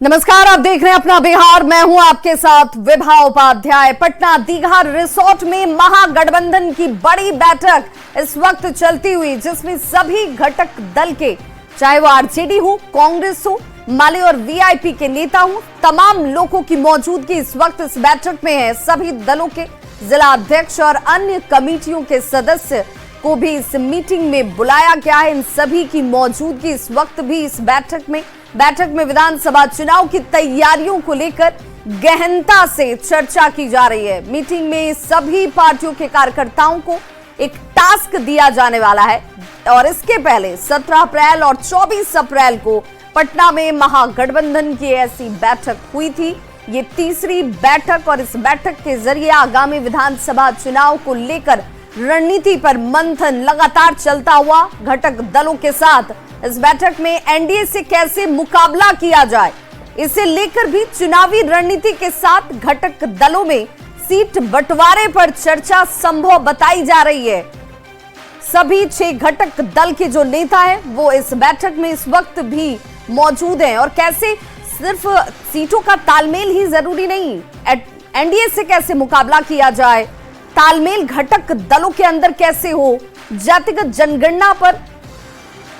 नमस्कार, आप देख रहे हैं अपना बिहार। मैं हूं आपके साथ विभा उपाध्याय। पटना दीघा रिसोर्ट में महागठबंधन की बड़ी बैठक इस वक्त चलती हुई, जिसमें सभी घटक दल के, चाहे वो आरजेडी हो, कांग्रेस हो, माले और वीआईपी के नेता हो, तमाम लोगों की मौजूदगी इस वक्त इस बैठक में है। सभी दलों के जिला अध्यक्ष और अन्य कमेटियों के सदस्य को भी इस मीटिंग में बुलाया गया है। इन सभी की मौजूदगी इस वक्त भी इस बैठक में विधानसभा चुनाव की तैयारियों को लेकर गहनता से चर्चा की जा रही है। मीटिंग में सभी पार्टियों के कार्यकर्ताओं को एक टास्क दिया जाने वाला है और इसके पहले 17 अप्रैल और 24 अप्रैल को पटना में महागठबंधन की ऐसी बैठक हुई थी। ये तीसरी बैठक और इस बैठक के जरिए आगामी विधानसभा चुनाव को लेकर रणनीति पर मंथन लगातार चलता हुआ घटक दलों के साथ। इस बैठक में एनडीए से कैसे मुकाबला किया जाए, इसे लेकर भी चुनावी रणनीति के साथ घटक दलों में सीट बंटवारे पर चर्चा संभव बताई जा रही है। सभी 6 घटक दल के जो नेता हैं वो इस बैठक में इस वक्त भी मौजूद हैं और कैसे सिर्फ सीटों का तालमेल ही जरूरी नहीं, एनडीए से कैसे मुकाबला किया जाए, तालमेल घटक दलों के अंदर कैसे हो, जातिगत जनगणना पर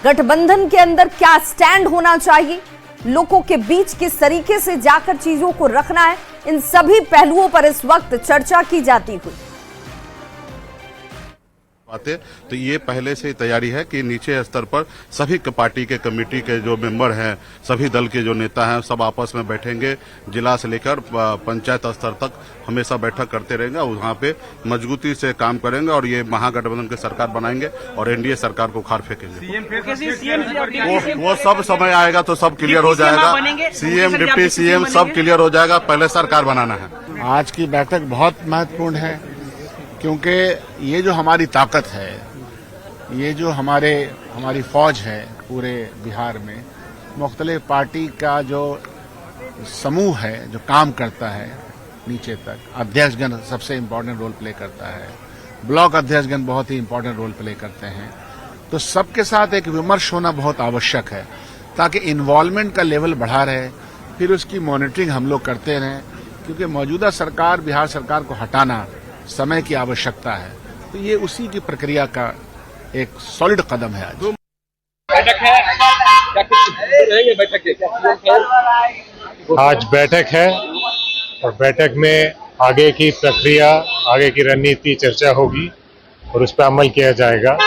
गठबंधन के अंदर क्या स्टैंड होना चाहिए, लोगों के बीच किस तरीके से जाकर चीजों को रखना है, इन सभी पहलुओं पर इस वक्त चर्चा की जाती हुई। तो ये पहले से ही तैयारी है कि नीचे स्तर पर सभी पार्टी के कमेटी के जो मेंबर हैं, सभी दल के जो नेता हैं, सब आपस में बैठेंगे। जिला से लेकर पंचायत स्तर तक हमेशा बैठक करते रहेंगे, वहाँ पे मजबूती से काम करेंगे और ये महागठबंधन की सरकार बनाएंगे और एनडीए सरकार को उखाड़ फेंकेंगे। वो सब समय आएगा तो सब क्लियर हो जाएगा। सीएम, डिप्टी सीएम सब क्लियर हो जाएगा, पहले सरकार बनाना है। आज की बैठक बहुत महत्वपूर्ण है क्योंकि ये जो हमारी ताकत है, ये जो हमारी फौज है पूरे बिहार में, मुख्तलिफ पार्टी का जो समूह है जो काम करता है नीचे तक, अध्यक्षगण सबसे इम्पोर्टेंट रोल प्ले करता है, ब्लॉक अध्यक्षगण बहुत ही इम्पोर्टेंट रोल प्ले करते हैं। तो सबके साथ एक विमर्श होना बहुत आवश्यक है ताकि इन्वॉल्वमेंट का लेवल बढ़ा रहे, फिर उसकी मॉनिटरिंग हम लोग करते रहें, क्योंकि मौजूदा सरकार, बिहार सरकार को हटाना समय की आवश्यकता है। तो ये उसी की प्रक्रिया का एक सॉलिड कदम है। आज बैठक है और बैठक में आगे की प्रक्रिया, आगे की रणनीति चर्चा होगी और उस पर अमल किया जाएगा।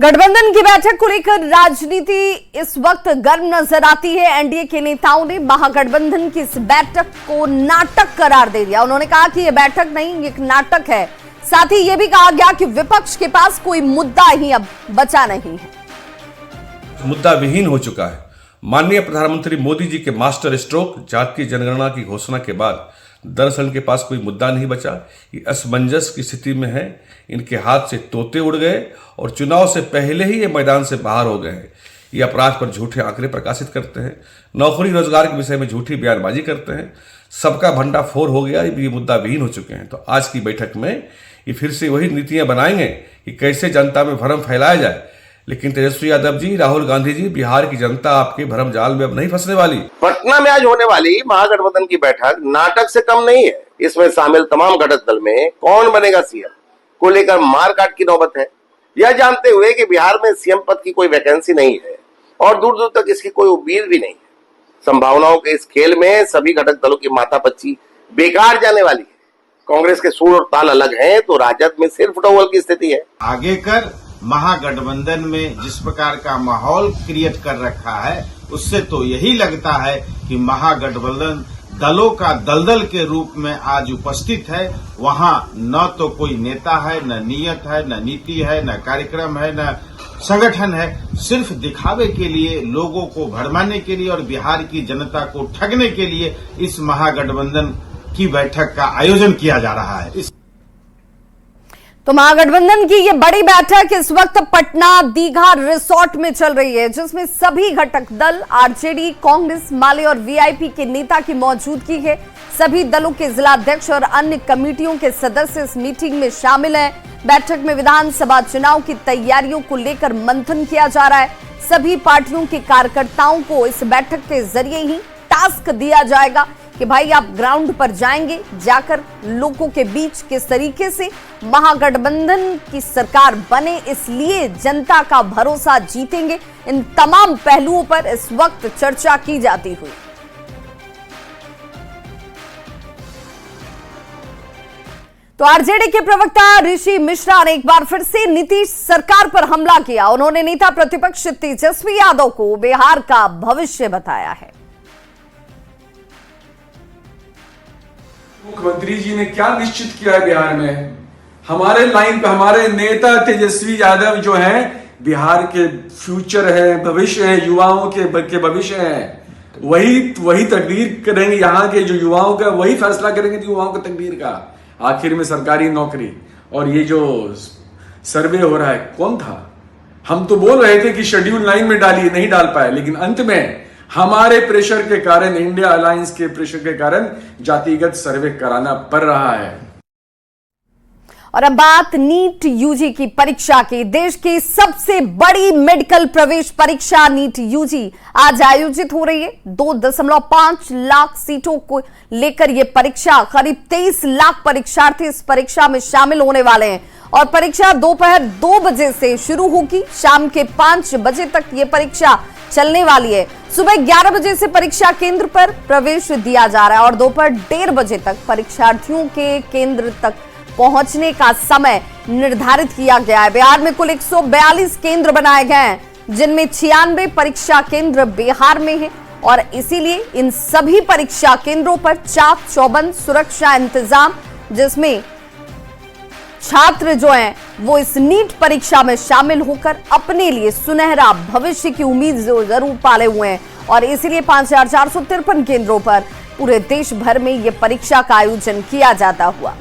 गठबंधन की बैठक को लेकर राजनीति इस वक्त गर्म नजर आती है। एनडीए के नेताओं ने महागठबंधन की इस बैठक को नाटक करार दे दिया। उन्होंने कहा कि यह बैठक नहीं, ये एक नाटक है। साथ ही यह भी कहा गया कि विपक्ष के पास कोई मुद्दा ही अब बचा नहीं है, मुद्दा विहीन हो चुका है। माननीय प्रधानमंत्री मोदी जी के मास्टर स्ट्रोक जातीय जनगणना की घोषणा के बाद दरअसल इनके पास कोई मुद्दा नहीं बचा। ये असमंजस की स्थिति में है, इनके हाथ से तोते उड़ गए और चुनाव से पहले ही ये मैदान से बाहर हो गए हैं। ये अपराध पर झूठे आंकड़े प्रकाशित करते हैं, नौकरी रोजगार के विषय में झूठी बयानबाजी करते हैं, सबका भंडाफोड़ हो गया, ये मुद्दा विहीन हो चुके हैं। तो आज की बैठक में ये फिर से वही नीतियां बनाएंगे कि कैसे जनता में भ्रम फैलाया जाए। लेकिन तेजस्वी यादव जी, राहुल गांधी जी, बिहार की जनता आपके भ्रम जाल में अब नहीं फंसने वाली। पटना में आज होने वाली महागठबंधन की बैठक नाटक से कम नहीं है। इसमें शामिल तमाम घटक दल में कौन बनेगा सीएम को लेकर मारकाट की नौबत है, यह जानते हुए कि बिहार में सीएम पद की कोई वैकेंसी नहीं है और दूर दूर तक इसकी कोई उम्मीद भी नहीं है। संभावनाओं के इस खेल में सभी घटक दलों की माथापच्ची बेकार जाने वाली है। कांग्रेस के सुर और ताल अलग है तो राजद में सिर्फ डोवल की स्थिति है। आगे कर महागठबंधन में जिस प्रकार का माहौल क्रिएट कर रखा है, उससे तो यही लगता है कि महागठबंधन दलों का दलदल के रूप में आज उपस्थित है। वहां न तो कोई नेता है, न नियत है, न नीति है, न कार्यक्रम है, न संगठन है। सिर्फ दिखावे के लिए, लोगों को भरमाने के लिए और बिहार की जनता को ठगने के लिए इस महागठबंधन की बैठक का आयोजन किया जा रहा है। तो महागठबंधन की ये बड़ी बैठक इस वक्त पटना दीघा रिसोर्ट में चल रही है, जिसमें सभी घटक दल, आरजेडी, कांग्रेस, माले और वीआईपी के नेता की मौजूदगी है। सभी दलों के जिलाध्यक्ष और अन्य कमेटियों के सदस्य इस मीटिंग में शामिल हैं। बैठक में विधानसभा चुनाव की तैयारियों को लेकर मंथन किया जा रहा है। सभी पार्टियों के कार्यकर्ताओं को इस बैठक के जरिए ही टास्क दिया जाएगा कि भाई आप ग्राउंड पर जाएंगे, जाकर लोगों के बीच किस तरीके से महागठबंधन की सरकार बने, इसलिए जनता का भरोसा जीतेंगे। इन तमाम पहलुओं पर इस वक्त चर्चा की जाती हुई। तो आरजेडी के प्रवक्ता ऋषि मिश्रा ने एक बार फिर से नीतीश सरकार पर हमला किया। उन्होंने नेता प्रतिपक्ष तेजस्वी यादव को बिहार का भविष्य बताया है। मुख्यमंत्री जी ने क्या निश्चित किया है बिहार में? हमारे लाइन पे हमारे नेता तेजस्वी यादव जो हैं बिहार के फ्यूचर है, भविष्य है, युवाओं के भविष्य है। वही तकदीर करेंगे, यहाँ के जो युवाओं का वही फैसला करेंगे युवाओं के तकदीर का। आखिर में सरकारी नौकरी और ये जो सर्वे हो रहा है कौन था? हम तो बोल रहे थे कि शेड्यूल 9 में डालिए, नहीं डाल पाए, लेकिन अंत में हमारे प्रेशर के कारण, इंडिया अलायंस के प्रेशर के कारण जातिगत सर्वे कराना पड़ रहा है। और अब बात नीट यूजी की परीक्षा की। देश की सबसे बड़ी मेडिकल प्रवेश परीक्षा नीट यूजी आज आयोजित हो रही है। 2.5 लाख सीटों को लेकर यह परीक्षा, करीब 23 लाख परीक्षार्थी इस परीक्षा में शामिल होने वाले हैं और परीक्षा दोपहर 2 बजे से शुरू होगी। शाम के 5 बजे तक यह परीक्षा चलने वाली है। सुबह 11 बजे से परीक्षा केंद्र पर प्रवेश दिया जा रहा है और दोपहर 1:30 बजे तक परीक्षार्थियों के केंद्र तक पहुंचने का समय निर्धारित किया गया है। बिहार में कुल 142 केंद्र बनाए गए हैं, जिनमें 96 परीक्षा केंद्र बिहार में हैं और इसीलिए इन सभी परीक्षा केंद्रों पर चाक चौबंद सुरक्षा इंतजाम, जिसमें छात्र जो हैं वो इस नीट परीक्षा में शामिल होकर अपने लिए सुनहरा भविष्य की उम्मीद जरूर पाले हुए हैं और इसीलिए 5453 केंद्रों पर पूरे देश भर में यह परीक्षा का आयोजन किया जाता हुआ।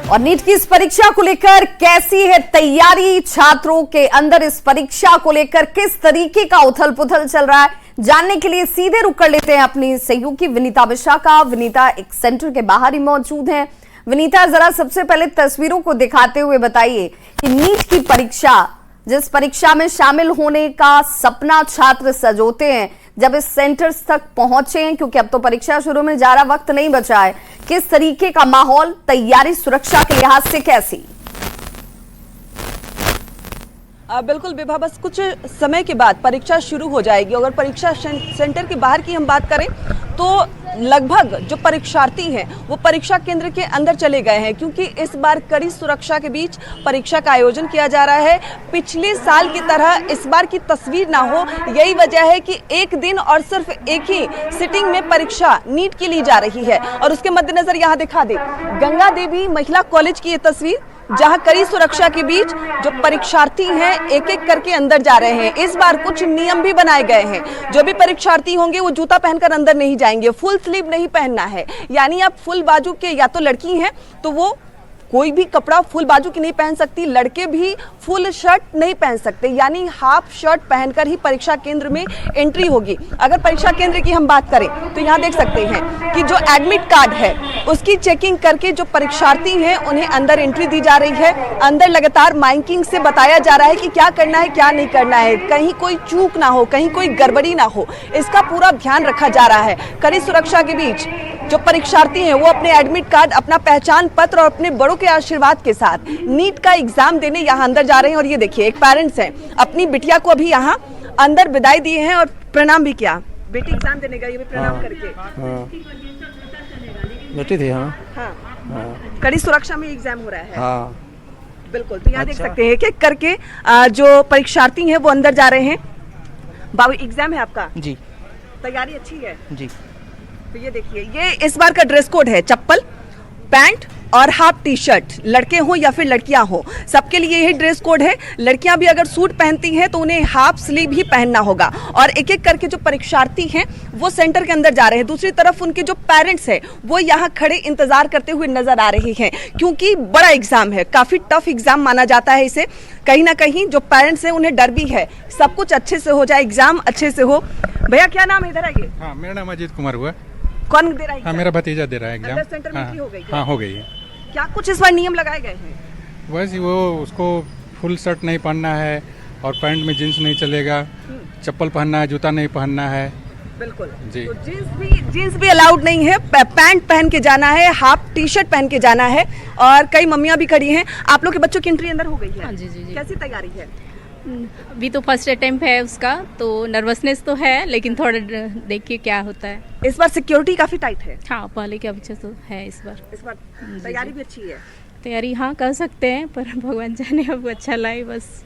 और नीट की इस परीक्षा को लेकर कैसी है तैयारी, छात्रों के अंदर इस परीक्षा को लेकर किस तरीके का उथल पुथल चल रहा है, जानने के लिए सीधे रुक कर लेते हैं अपनी सहयोगी विनीता मिश्रा का। विनीता एक सेंटर के बाहर ही मौजूद हैं। विनीता, जरा सबसे पहले तस्वीरों को दिखाते हुए बताइए कि नीट की परीक्षा, जिस परीक्षा में शामिल होने का सपना छात्र सजोते हैं, जब इस सेंटर्स तक पहुंचे हैं, क्योंकि अब तो परीक्षा शुरू में ज्यादा वक्त नहीं बचा है, किस तरीके का माहौल, तैयारी सुरक्षा के लिहाज से कैसी? बिल्कुल विभा, बस कुछ समय के बाद परीक्षा शुरू हो जाएगी। अगर परीक्षा सेंटर के बाहर की हम बात करें तो लगभग जो परीक्षार्थी हैं वो परीक्षा केंद्र के अंदर चले गए हैं, क्योंकि इस बार कड़ी सुरक्षा के बीच परीक्षा का आयोजन किया जा रहा है। पिछले साल की तरह इस बार की तस्वीर ना हो, यही वजह है कि एक दिन और सिर्फ एक ही सिटिंग में परीक्षा नीट की ली जा रही है। और उसके मद्देनजर यहाँ दिखा दे गंगा देवी महिला कॉलेज की ये तस्वीर, जहां कड़ी सुरक्षा के बीच जो परीक्षार्थी हैं एक एक करके अंदर जा रहे हैं। इस बार कुछ नियम भी बनाए गए हैं। जो भी परीक्षार्थी होंगे वो जूता पहनकर अंदर नहीं जाएंगे, फुल स्लीव नहीं पहनना है, यानी आप फुल बाजू के, या तो लड़की हैं तो वो कोई भी कपड़ा फुल बाजू की नहीं पहन सकती, लड़के भी फुल शर्ट नहीं पहन सकते, यानी हाफ शर्ट पहनकर ही परीक्षा केंद्र में एंट्री होगी। अगर परीक्षा केंद्र की हम बात करें तो यहाँ देख सकते हैं कि जो एडमिट कार्ड है उसकी चेकिंग करके जो परीक्षार्थी हैं उन्हें अंदर एंट्री दी जा रही है। अंदर लगातार माइकिंग से बताया जा रहा है कि क्या करना है क्या नहीं करना है, कहीं कोई चूक ना हो, कहीं कोई गड़बड़ी ना हो, इसका पूरा ध्यान रखा जा रहा है। कड़ी सुरक्षा के बीच जो परीक्षार्थी हैं वो अपने एडमिट कार्ड, अपना पहचान पत्र और अपने बड़ों के आशीर्वाद के साथ नीट का एग्जाम देने यहाँ अंदर जा रहे हैं। और ये देखिए एक पेरेंट्स हैं, अपनी बिटिया को अभी यहाँ अंदर विदाई दिए हैं और प्रणाम भी किया। बेटी एग्जाम देने गई, प्रणाम करके बेटी थी। कड़ी सुरक्षा में एग्जाम हो रहा है। हाँ बिल्कुल, तो यहाँ देख सकते हैं एक करके जो परीक्षार्थी हैं वो अंदर जा रहे हैं। बाबू एग्जाम है आपका? जी। तैयारी अच्छी है? जी। तो ये देखिए, ये इस बार का ड्रेस कोड है, चप्पल, पैंट और हाफ टी शर्ट, लड़के हो या फिर लड़कियां हो सबके लिए यही ड्रेस कोड है। लड़कियां भी अगर सूट पहनती हैं तो उन्हें हाफ स्लीव ही पहनना होगा। और एक एक करके जो परीक्षार्थी हैं वो सेंटर के अंदर जा रहे हैं। दूसरी तरफ उनके जो पेरेंट्स हैं वो यहाँ खड़े इंतजार करते हुए नजर आ रहे हैं, क्योंकि बड़ा एग्जाम है, काफी टफ एग्जाम माना जाता है इसे। कहीं ना कहीं जो पेरेंट्स हैं उन्हें डर भी है सब कुछ अच्छे से हो जाए, एग्जाम अच्छे से हो। भैया क्या नाम है, इधर आइए। मेरा नाम अजीत कुमार हुआ। कौन दे रहा है? हाँ, मेरा भतीजा दे रहा है एग्जाम। सेंटर में हो गई? हाँ, हो गई है। क्या कुछ इस बार नियम लगाए गए हैं? वैसे वो उसको फुल शर्ट नहीं पहनना है और पैंट में जींस नहीं चलेगा, चप्पल पहनना है, जूता नहीं पहनना है। बिल्कुल जी। तो जींस भी अलाउड नहीं है, पैंट पहन के जाना है, हाफ टी शर्ट पहन के जाना है। और कई मम्मियां भी खड़ी हैं। आप लोग के बच्चों की एंट्री अंदर हो गई है? हाँ जी जी जी। कैसी तैयारी है? अभी तो फर्स्ट अटेम्प्ट है उसका, तो नर्वसनेस तो है, लेकिन थोड़ा देखिए क्या होता है। इस बार सिक्योरिटी काफी टाइट है। हाँ, पहले के अपेक्षा तो है इस बार तैयारी भी अच्छी है। तैयारी हाँ कर सकते हैं, पर भगवान जाने अब अच्छा लाए बस।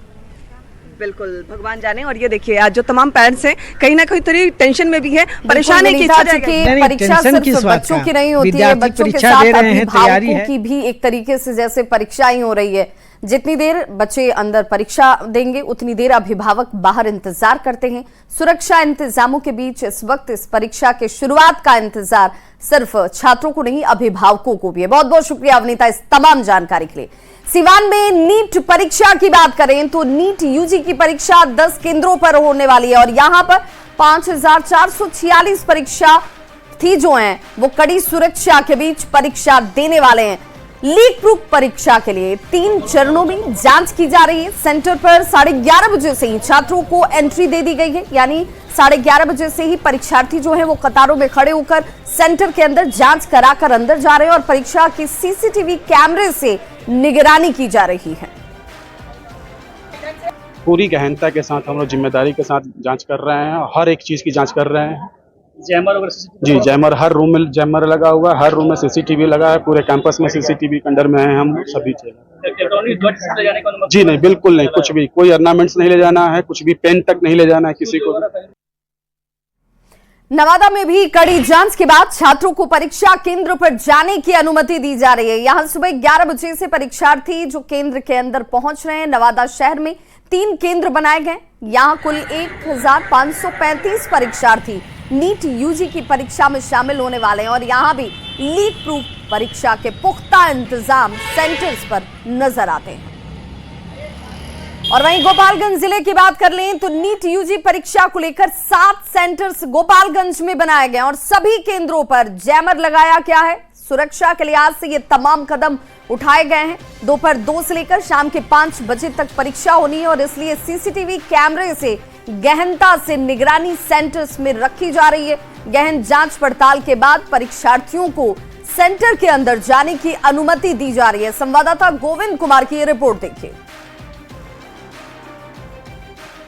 बिल्कुल, भगवान जाने। और ये देखिए आज जो तमाम पेरेंट्स हैं कहीं ना कहीं थोड़ी टेंशन में भी है, परेशान है कि परीक्षा सिर्फ बच्चों की नहीं होती है, बच्चों के साथ अभिभावकों की भी एक तरीके से जैसे परीक्षा ही हो रही है। जितनी देर बच्चे अंदर परीक्षा देंगे उतनी देर अभिभावक बाहर इंतजार करते हैं। सुरक्षा इंतजामों के बीच इस वक्त इस परीक्षा के शुरुआत का इंतजार सिर्फ छात्रों को नहीं, अभिभावकों को भी है। बहुत बहुत शुक्रिया अवनीता इस तमाम जानकारी के लिए। सिवान में नीट परीक्षा की बात करें तो नीट यूजी की परीक्षा 10 केंद्रों पर होने वाली है और यहां पर 5446 परीक्षार्थी जो हैं वो कड़ी सुरक्षा के बीच परीक्षा देने वाले हैं। लीक प्रूफ परीक्षा के लिए 3 चरणों में जांच की जा रही है। सेंटर पर 11:30 बजे से ही छात्रों को एंट्री दे दी गई है, यानी 11:30 बजे से ही परीक्षार्थी जो है वो कतारों में खड़े होकर सेंटर के अंदर जांच कराकर अंदर जा रहे हैं और परीक्षा के सीसीटीवी कैमरे से निगरानी की जा रही है। पूरी गहनता के साथ हम लोग जिम्मेदारी के साथ जांच कर रहे हैं, हर एक चीज की जांच कर रहे हैं। जैमर वगैरह? जी, जैमर हर रूम में जैमर लगा हुआ है, हर रूम में सीसीटीवी लगा है, पूरे कैंपस में सीसीटीवी के अंडर में है हम सभी चीज। जी नहीं, बिल्कुल नहीं, कुछ भी, कोई ऑर्नामेंट्स नहीं ले जाना है, कुछ भी पेन तक नहीं ले जाना है किसी को। नवादा में भी कड़ी जांच के बाद छात्रों को परीक्षा केंद्र पर जाने की अनुमति दी जा रही है। यहां सुबह 11 बजे से परीक्षार्थी जो केंद्र के अंदर पहुंच रहे हैं। नवादा शहर में 3 केंद्र बनाए गए। यहां कुल 1535 परीक्षार्थी नीट यूजी की परीक्षा में शामिल होने वाले हैं और यहां भी लीक प्रूफ परीक्षा के पुख्ता इंतजाम सेंटर्स पर नजर आते हैं। और वहीं गोपालगंज जिले की बात कर लें तो नीट यूजी परीक्षा को लेकर 7 सेंटर्स गोपालगंज में बनाए गए और सभी केंद्रों पर जैमर लगाया गया है। सुरक्षा के लिहाज से ये तमाम कदम उठाए गए हैं। दोपहर 2 से लेकर शाम के 5 बजे तक परीक्षा होनी है और इसलिए सीसीटीवी कैमरे से गहनता से निगरानी सेंटर्स में रखी जा रही है। गहन जांच पड़ताल के बाद परीक्षार्थियों को सेंटर के अंदर जाने की अनुमति दी जा रही है। संवाददाता गोविंद कुमार की रिपोर्ट देखिए।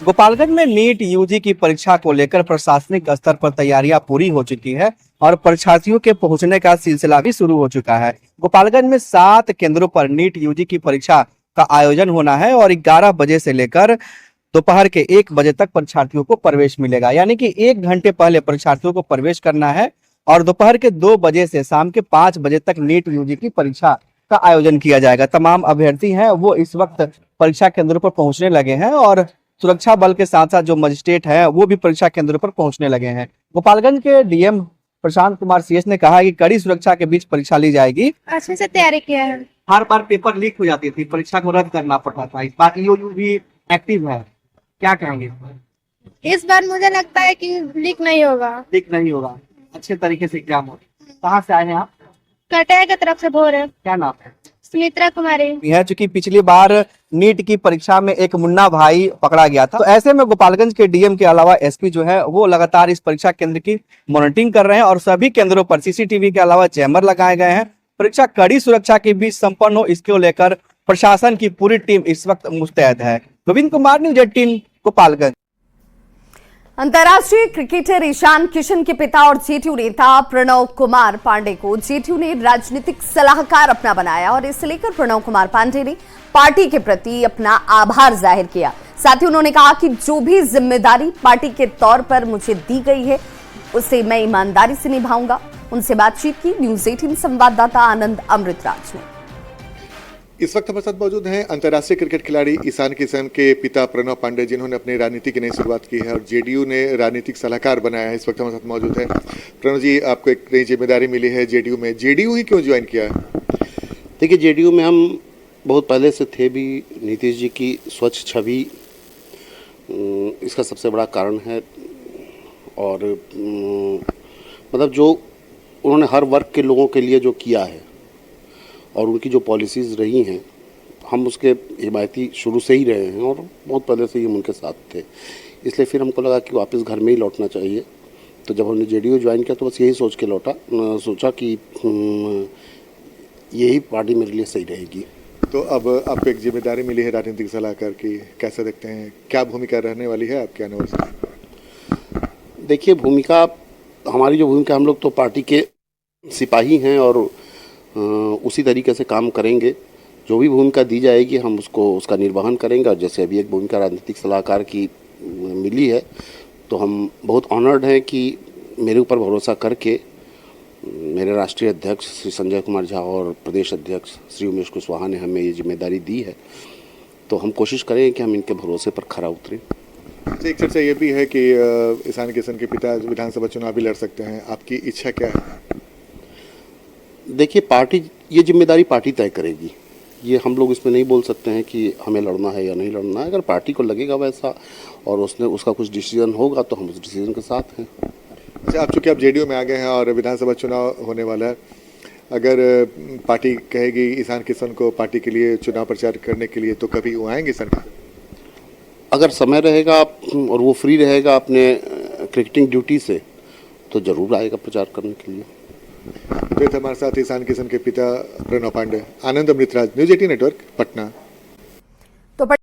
गोपालगंज में नीट यूजी की परीक्षा को लेकर प्रशासनिक स्तर पर तैयारियां पूरी हो चुकी है और परीक्षार्थियों के पहुंचने का सिलसिला भी शुरू हो चुका है। गोपालगंज में 7 केंद्रों पर नीट यूजी की परीक्षा का आयोजन होना है और 11 बजे से लेकर दोपहर के 1 बजे तक परीक्षार्थियों को प्रवेश मिलेगा, यानी कि 1 घंटे पहले परीक्षार्थियों को प्रवेश करना है और दोपहर के 2 बजे से शाम के 5 बजे तक नीट यूजी की परीक्षा का आयोजन किया जाएगा। तमाम अभ्यर्थी हैं वो इस वक्त परीक्षा केंद्रों पर पहुंचने लगे हैं और सुरक्षा बल के साथ साथ जो मजिस्ट्रेट हैं वो भी परीक्षा केंद्रों पर पहुंचने लगे हैं। गोपालगंज के डीएम प्रशांत कुमार सीएस ने कहा कि कड़ी सुरक्षा के बीच परीक्षा ली जाएगी। अच्छे से तैयारी किया है। हर बार पेपर लीक हो जाती थी, परीक्षा को रद्द करना पड़ता था, इस बार ईओयू भी एक्टिव है, क्या कहेंगे? इस बार मुझे लगता है कि लीक नहीं होगा। लीक नहीं होगा, अच्छे तरीके से एग्जाम हो। कहाँ से आए हैं आप? कटाया की तरफ से बोल रहे। क्या नाम है? सुमित्रा कुमारी। यह चूंकि पिछली बार नीट की परीक्षा में एक मुन्ना भाई पकड़ा गया था, तो ऐसे में गोपालगंज के डीएम के अलावा एसपी जो है वो लगातार इस परीक्षा केंद्र की मॉनिटरिंग कर रहे हैं और सभी केंद्रों पर सीसीटीवी के अलावा जैमर लगाए गए हैं। परीक्षा कड़ी सुरक्षा के बीच संपन्न हो इसको लेकर प्रशासन की पूरी टीम इस वक्त मुस्तैद है। गोविंद कुमार, न्यूज़ 18 गोपालगंज। अंतर्राष्ट्रीय क्रिकेटर ईशान किशन के पिता और जेडीयू नेता प्रणव कुमार पांडे को जेडीयू ने राजनीतिक सलाहकार अपना बनाया और इसे लेकर प्रणव कुमार पांडे ने पार्टी के प्रति अपना आभार जाहिर किया। साथ ही उन्होंने कहा कि जो भी जिम्मेदारी पार्टी के तौर पर मुझे दी गई है उसे मैं ईमानदारी से निभाऊंगा। उनसे बातचीत की न्यूज़ 18 संवाददाता आनंद अमृतराज ने। इस वक्त हमारे साथ मौजूद हैं अंतर्राष्ट्रीय क्रिकेट खिलाड़ी ईशान किशन के पिता प्रणव पांडे, जिन्होंने अपनी राजनीति की नई शुरुआत की है और जेडीयू ने राजनीतिक सलाहकार बनाया है। इस वक्त हमारे साथ मौजूद है। प्रणव जी, आपको एक नई जिम्मेदारी मिली है जेडीयू में, जेडीयू ही क्यों ज्वाइन किया है? देखिए, जेडीयू में हम बहुत पहले से थे भी। नीतीश जी की स्वच्छ छवि इसका सबसे बड़ा कारण है और मतलब जो उन्होंने हर वर्ग के लोगों के लिए जो किया है और उनकी जो पॉलिसीज़ रही हैं हम उसके हिमायती शुरू से ही रहे हैं और बहुत पहले से ही हम उनके साथ थे। इसलिए फिर हमको लगा कि वापस घर में ही लौटना चाहिए। तो जब हमने जेडीयू ज्वाइन किया तो बस यही सोच के सोचा कि यही पार्टी मेरे लिए सही रहेगी। तो अब आपको एक जिम्मेदारी मिली है राजनीतिक सलाहकार की, कैसे देखते हैं, क्या भूमिका रहने वाली है आपके आने वाले समय? देखिए, हमारी जो भूमिका, हम लोग तो पार्टी के सिपाही हैं और उसी तरीके से काम करेंगे। जो भी भूमिका दी जाएगी हम उसका निर्वहन करेंगे। और जैसे अभी एक भूमिका राजनीतिक सलाहकार की मिली है तो हम बहुत ऑनर्ड हैं कि मेरे ऊपर भरोसा करके मेरे राष्ट्रीय अध्यक्ष श्री संजय कुमार झा और प्रदेश अध्यक्ष श्री उमेश कुशवाहा ने हमें ये जिम्मेदारी दी है। तो हम कोशिश करें कि हम इनके भरोसे पर खरा उतरें। एक चर्चा ये भी है कि ईशान किशन के पिता विधानसभा चुनाव भी लड़ सकते हैं, आपकी इच्छा क्या है? देखिए, पार्टी ये जिम्मेदारी पार्टी तय करेगी। ये हम लोग इसमें नहीं बोल सकते हैं कि हमें लड़ना है या नहीं लड़ना है। अगर पार्टी को लगेगा वैसा और उसका कुछ डिसीजन होगा तो हम उस डिसीजन के साथ हैं। अच्छा, आप चूँकि आप जेडीयू में आ गए हैं और विधानसभा चुनाव होने वाला है, अगर पार्टी कहेगी ईशान किशन को पार्टी के लिए चुनाव प्रचार करने के लिए, तो कभी वो आएंगे ईशान किशन? अगर समय रहेगा और वो फ्री रहेगा अपने क्रिकेटिंग ड्यूटी से तो जरूर आएगा प्रचार करने के लिए। तो हमारे साथ ईशान किशन के पिता प्रणव पांडे। आनंद अमृतराज, न्यूज़ 18 नेटवर्क, पटना।